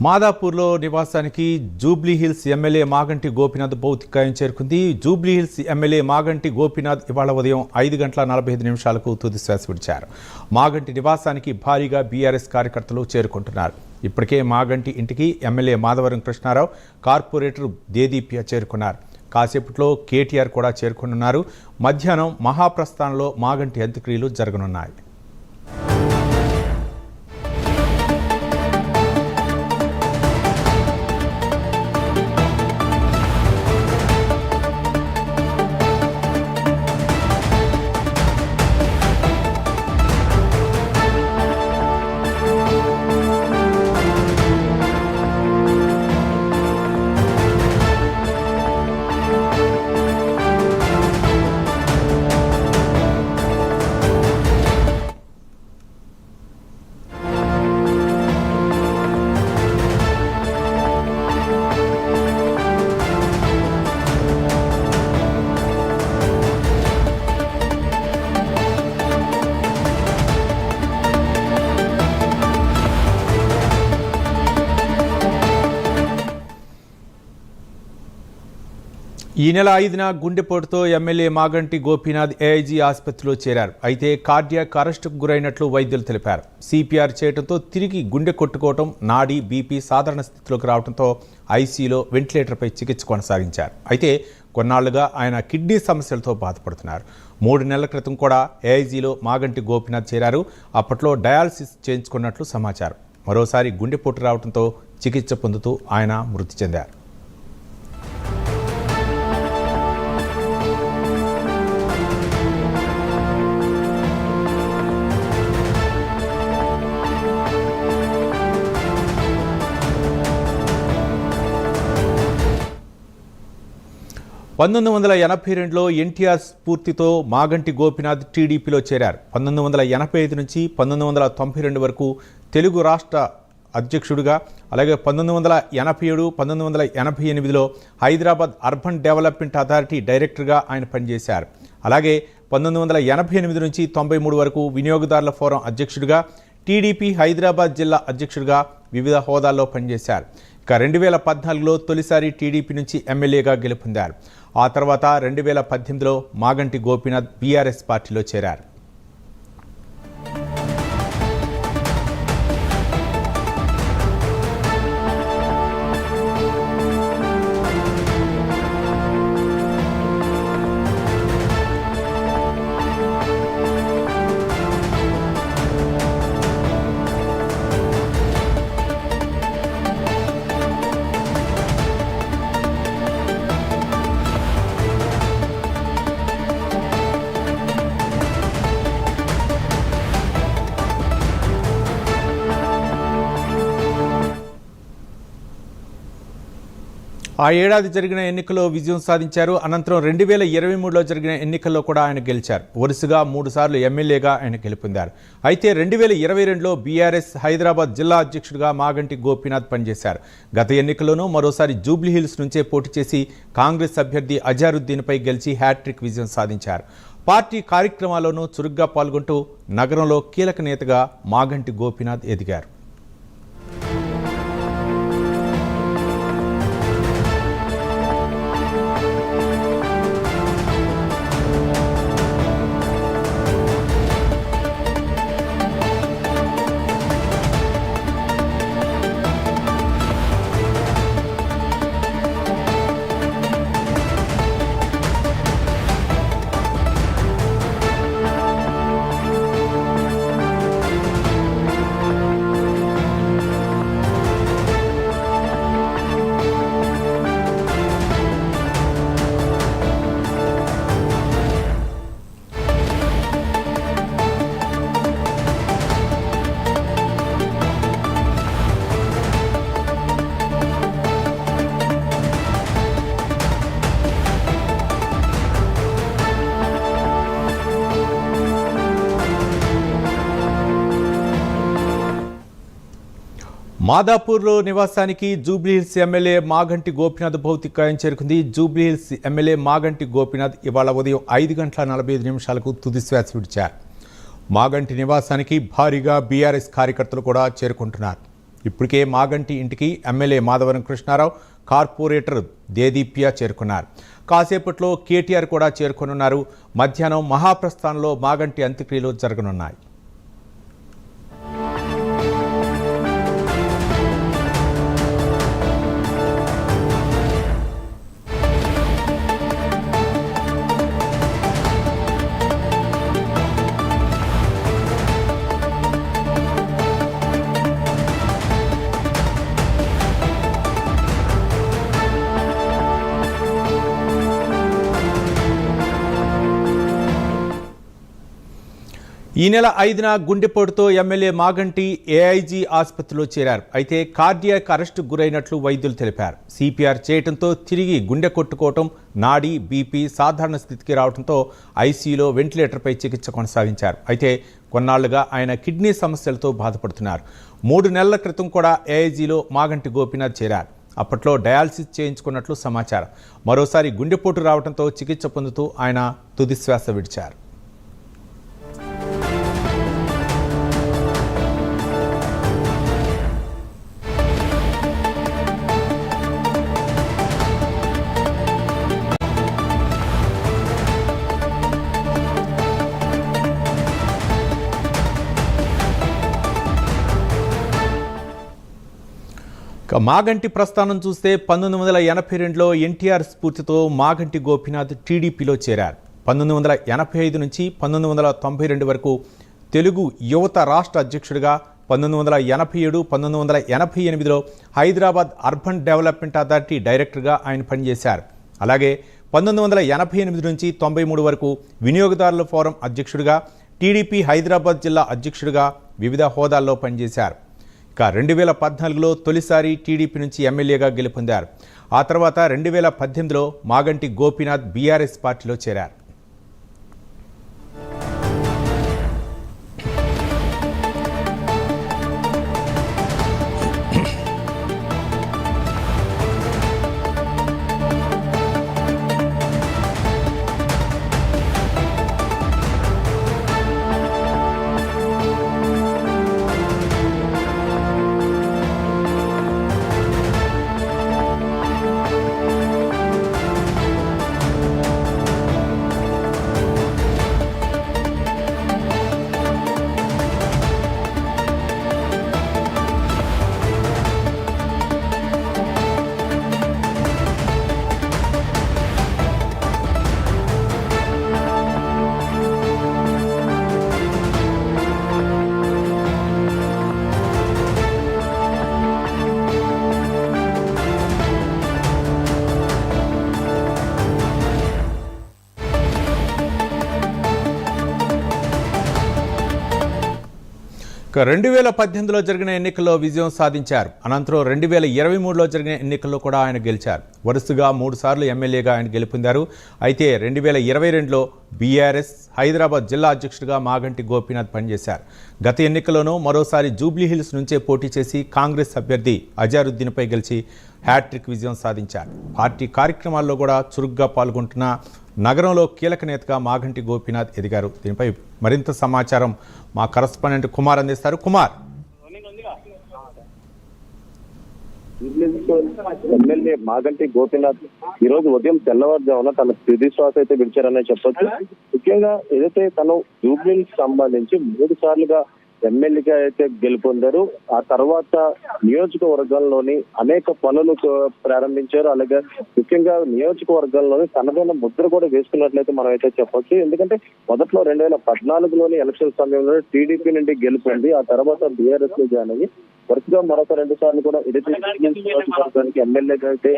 మాదాపూర్లో నివాసానికి జూబ్లీహిల్స్ ఎమ్మెల్యే మాగంటి గోపీనాథ్ భౌతికాయం చేరుకుంది. జూబ్లీహిల్స్ ఎమ్మెల్యే మాగంటి గోపీనాథ్ ఇవాళ ఉదయం 5:45 తుది శ్వాస విడిచారు. మాగంటి నివాసానికి భారీగా బీఆర్ఎస్ కార్యకర్తలు చేరుకుంటున్నారు. ఇప్పటికే మాగంటి ఇంటికి ఎమ్మెల్యే మాధవరం కృష్ణారావు, కార్పొరేటర్ దేదీప్య చేరుకున్నారు. కాసేపట్లో కేటీఆర్ కూడా చేరుకున్నారు. మధ్యాహ్నం మహాప్రస్థానంలో మాగంటి అంత్యక్రియలు జరగనున్నాయి. ఈ నెల 5న గుండెపోటుతో ఎమ్మెల్యే మాగంటి గోపీనాథ్ ఏఐజీ ఆసుపత్రిలో చేరారు. అయితే కార్డియాక్ అరెస్టుకు గురైనట్లు వైద్యులు తెలిపారు. సిపిఆర్ చేయడంతో తిరిగి గుండె కొట్టుకోవడం, నాడీ బీపీ సాధారణ స్థితిలోకి రావడంతో ఐసీయూలో వెంటిలేటర్పై చికిత్స కొనసాగించారు. అయితే కొన్నాళ్లుగా ఆయన కిడ్నీ సమస్యలతో బాధపడుతున్నారు. 3 నెలల క్రితం కూడా ఏఐజీలో మాగంటి గోపీనాథ్ చేరారు. అప్పట్లో డయాలసిస్ చేయించుకున్నట్లు సమాచారం. మరోసారి గుండెపోటు రావడంతో చికిత్స పొందుతూ ఆయన మృతి చెందారు. (1982) ఎన్టీఆర్ స్ఫూర్తితో మాగంటి గోపీనాథ్ టీడీపీలో చేరారు. 1985 నుంచి 1992 వరకు తెలుగు రాష్ట్ర అధ్యక్షుడిగా, అలాగే 1987, 1988లో హైదరాబాద్ అర్బన్ డెవలప్మెంట్ అథారిటీ డైరెక్టర్గా ఆయన పనిచేశారు. అలాగే 1988 నుంచి 93 వరకు వినియోగదారుల ఫోరం అధ్యక్షుడిగా, టీడీపీ హైదరాబాద్ జిల్లా అధ్యక్షుడిగా వివిధ హోదాల్లో పనిచేశారు. ఇక 2014లో తొలిసారి టీడీపీ నుంచి ఎమ్మెల్యేగా గెలుపొందారు. ఆ తర్వాత 2018లో మాగంటి గోపీనాథ్ బీఆర్ఎస్ పార్టీలో చేరారు. ఆ ఏడాది జరిగిన ఎన్నికల్లో విజయం సాధించారు. అనంతరం 2023లో జరిగిన ఎన్నికల్లో కూడా ఆయన గెలిచారు. వరుసగా 3 సార్లు ఎమ్మెల్యేగా ఆయన గెలుపొందారు. అయితే 2022లో బీఆర్ఎస్ హైదరాబాద్ జిల్లా అధ్యక్షుడిగా మాగంటి గోపీనాథ్ పనిచేశారు. గత ఎన్నికల్లోనూ మరోసారి జూబ్లీహిల్స్ నుంచే పోటీ చేసి కాంగ్రెస్ అభ్యర్థి అజారుద్దీన్పై గెలిచి హ్యాట్రిక్ విజయం సాధించారు. పార్టీ కార్యక్రమాల్లోనూ చురుగ్గా పాల్గొంటూ నగరంలో కీలక నేతగా మాగంటి గోపీనాథ్ ఎదిగారు. మాదాపూర్లో నివాసానికి జూబ్లీహిల్స్ ఎమ్మెల్యే మాగంటి గోపీనాథ్ భౌతికాయం చేరుకుంది. జూబ్లీహిల్స్ ఎమ్మెల్యే మాగంటి గోపీనాథ్ ఇవాళ ఉదయం 5:45 తుది శ్వాస విడిచారు. మాగంటి నివాసానికి భారీగా బీఆర్ఎస్ కార్యకర్తలు కూడా చేరుకుంటున్నారు. ఇప్పటికే మాగంటి ఇంటికి ఎమ్మెల్యే మాధవరం కృష్ణారావు, కార్పొరేటర్ దేదీప్య చేరుకున్నారు. కాసేపట్లో కేటీఆర్ కూడా చేరుకొనున్నారు. మధ్యాహ్నం మహాప్రస్థానంలో మాగంటి అంత్యక్రియలు జరగనున్నాయి. ఈ నెల 5న గుండెపోటుతో ఎమ్మెల్యే మాగంటి ఏఐజీ ఆసుపత్రిలో చేరారు. అయితే కార్డియాక్ అరెస్టు గురైనట్లు వైద్యులు తెలిపారు. సిపిఆర్ చేయడంతో తిరిగి గుండె కొట్టుకోవటం, నాడి, బీపీ సాధారణ స్థితికి రావడంతో ఐసీయూలో వెంటిలేటర్పై చికిత్స కొనసాగించారు. అయితే కొన్నాళ్లుగా ఆయన కిడ్నీ సమస్యలతో బాధపడుతున్నారు. 3 నెలల క్రితం కూడా ఏఐజీలో మాగంటి గోపీనాథ్ చేరారు. అప్పట్లో డయాలసిస్ చేయించుకున్నట్లు సమాచారం. మరోసారి గుండెపోటు రావడంతో చికిత్స పొందుతూ ఆయన తుదిశ్వాస విడిచారు. మాగంటి ప్రస్థానం చూస్తే 1982లో ఎన్టీఆర్ స్ఫూర్తితో మాగంటి గోపీనాథ్ టీడీపీలో చేరారు. 1985 నుంచి 1992 వరకు తెలుగు యువత రాష్ట్ర అధ్యక్షుడిగా, 1987, 1988లో హైదరాబాద్ అర్బన్ డెవలప్మెంట్ అథారిటీ డైరెక్టర్గా ఆయన పనిచేశారు. అలాగే 1988 నుంచి 93 వరకు వినియోగదారుల ఫోరం అధ్యక్షుడిగా, టీడీపీ హైదరాబాద్ జిల్లా అధ్యక్షుడిగా వివిధ హోదాల్లో పనిచేశారు. ఇక 2014లో తొలిసారి టీడీపీ నుంచి ఎమ్మెల్యేగా గెలుపొందారు. ఆ తర్వాత 2018లో మాగంటి గోపీనాథ్ బీఆర్ఎస్ పార్టీలో చేరారు. ఇక 2018లో జరిగిన ఎన్నికల్లో విజయం సాధించారు. అనంతరం 2023లో జరిగిన ఎన్నికల్లో కూడా ఆయన గెలిచారు. వరుసగా 3 సార్లు ఎమ్మెల్యేగా ఆయన గెలుపొందారు. అయితే 2022లో బీఆర్ఎస్ హైదరాబాద్ జిల్లా అధ్యక్షుడిగా మాగంటి గోపీనాథ్ పనిచేశారు. గత ఎన్నికల్లోనూ మరోసారి జూబ్లీహిల్స్ నుంచే పోటీ చేసి కాంగ్రెస్ అభ్యర్థి అజారుద్దీన్పై గెలిచి హ్యాట్రిక్ విజయం సాధించారు. పార్టీ కార్యక్రమాల్లో కూడా చురుగ్గా పాల్గొంటున్న నగరంలో కీలక నేతగా మాగంటి గోపీనాథ్ ఎదిగారు. దీనిపై మరింత సమాచారం మా కరస్పాండెంట్ కుమార్ అందిస్తారు. కుమార్, ఎమ్మెల్యే మాగంటి గోపీనాథ్ ఈ రోజు ఉదయం తెల్లవారుజామున తన తుది శ్వాస అయితే విడిచారనే చెప్పొచ్చు. ముఖ్యంగా ఏదైతే తను జూబ్లీహిల్స్ సంబంధించి 3 సార్లుగా ఎమ్మెల్యేగా అయితే గెలుపొందారు. ఆ తర్వాత నియోజకవర్గంలోని అనేక పనులు ప్రారంభించారు. అలాగే ముఖ్యంగా నియోజకవర్గంలోని తనదైన ముద్ర కూడా వేసుకున్నట్లయితే మనం అయితే చెప్పొచ్చు. ఎందుకంటే మొదట్లో 2014లోని ఎలక్షన్ సమయంలో టీడీపీ నుండి గెలుపొంది ఆ తర్వాత బీఆర్ఎస్ లో జాయిన్ అయ్యి వరుసగా మరొక 2 సార్లు కూడా నియోజకవర్గానికి ఎమ్మెల్యేగా అయితే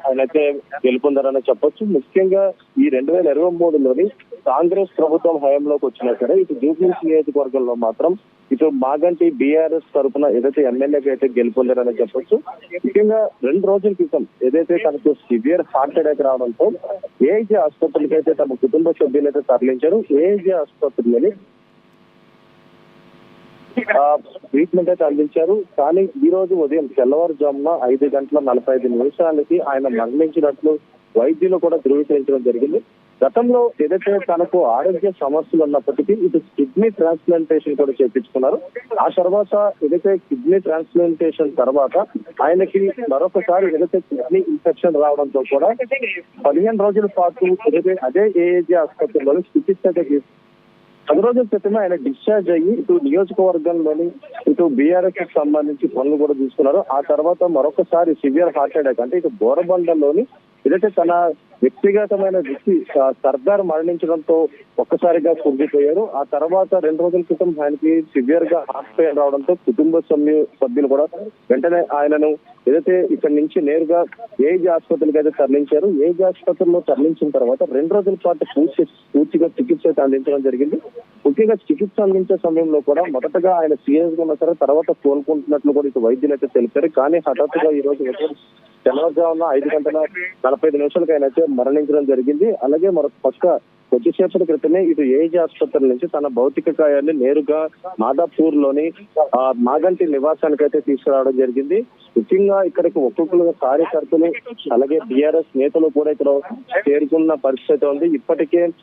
ఆయన అయితే గెలుపొందారని చెప్పొచ్చు. ముఖ్యంగా ఈ 2023లోని కాంగ్రెస్ ప్రభుత్వం హయాంలోకి వచ్చినా సరే ఇటు జూబ్లీహిల్స్ నియోజకవర్గంలో మాత్రం ఇటు మాగంటి బీఆర్ఎస్ తరఫున ఏదైతే ఎమ్మెల్యేగా అయితే గెలుపొందారని చెప్పొచ్చు. ముఖ్యంగా 2 రోజుల క్రితం ఏదైతే తనకు సివియర్ హార్ట్ అటాక్ రావడంతో ఏఐజీ ఆసుపత్రికి అయితే తమ కుటుంబ సభ్యులు అయితే తరలించారు. ఏఐజీ ఆసుపత్రిలోని ట్రీట్మెంట్ అయితే అందించారు. కానీ ఈ రోజు ఉదయం తెల్లవారుజామున 5:45 ఆయన మరణించినట్లు వైద్యులు కూడా ధృవీకరించడం జరిగింది. గతంలో ఏదైతే తనకు ఆరోగ్య సమస్యలు ఉన్నప్పటికీ ఇటు కిడ్నీ ట్రాన్స్ప్లాంటేషన్ కూడా చేయించుకున్నారు. ఆ తర్వాత ఏదైతే కిడ్నీ ట్రాన్స్ప్లాంటేషన్ తర్వాత ఆయనకి మరొకసారి ఏదైతే కిడ్నీ ఇన్ఫెక్షన్ రావడంతో కూడా 15 రోజుల పాటు ఏదైతే అదే ఏఏజీ ఆసుపత్రిలో చికిత్స అయితే 10 రోజుల క్రితమే ఆయన డిశ్చార్జ్ అయ్యి ఇటు నియోజకవర్గంలోని ఇటు బీఆర్ఎస్ కి సంబంధించి పనులు కూడా తీసుకున్నారు. ఆ తర్వాత మరొకసారి సివియర్ హార్ట్ అటాక్ అంటే ఇటు బోరబండలోని ఏదైతే తన వ్యక్తిగతమైన వ్యక్తి సర్దార్ మరణించడంతో ఒక్కసారిగా కుంగిపోయారు. ఆ తర్వాత 2 రోజుల క్రితం ఆయనకి సివియర్ గా హార్ట్ పెయిన్ రావడంతో కుటుంబ సభ్యులు కూడా వెంటనే ఆయనను ఏదైతే ఇక్కడి నుంచి నేరుగా ఏజ్ ఆసుపత్రికి అయితే తరలించారు. ఏజ్ ఆసుపత్రిలో తరలించిన తర్వాత 2 రోజుల పాటు పూర్తిగా చికిత్స అయితే అందించడం జరిగింది. ముఖ్యంగా చికిత్స అందించే సమయంలో కూడా మొదటగా ఆయన సీరియస్ గా ఉన్న సరే తర్వాత కోలుకుంటున్నట్లు కూడా ఇటు వైద్యులు అయితే తెలిపారు. కానీ హఠాత్తుగా ఈ రోజు తెల్లవారుజామున 5:45 ఆయన అయితే మరణించడం జరిగింది. అలాగే మరొక పక్క కొద్దిసేపటి క్రితమే ఇటు ఏజ్ ఆసుపత్రి నుంచి తన భౌతిక కాయాన్ని నేరుగా మాదాపూర్ లోని మాగంటి నివాసానికి అయితే తీసుకురావడం జరిగింది. ముఖ్యంగా ఇక్కడికి ఒక్కొక్కరు కార్యకర్తలు అలాగే బీఆర్ఎస్ నేతలు కూడా ఇక్కడ చేరుకున్న పరిస్థితి ఉంది. ఇప్పటికే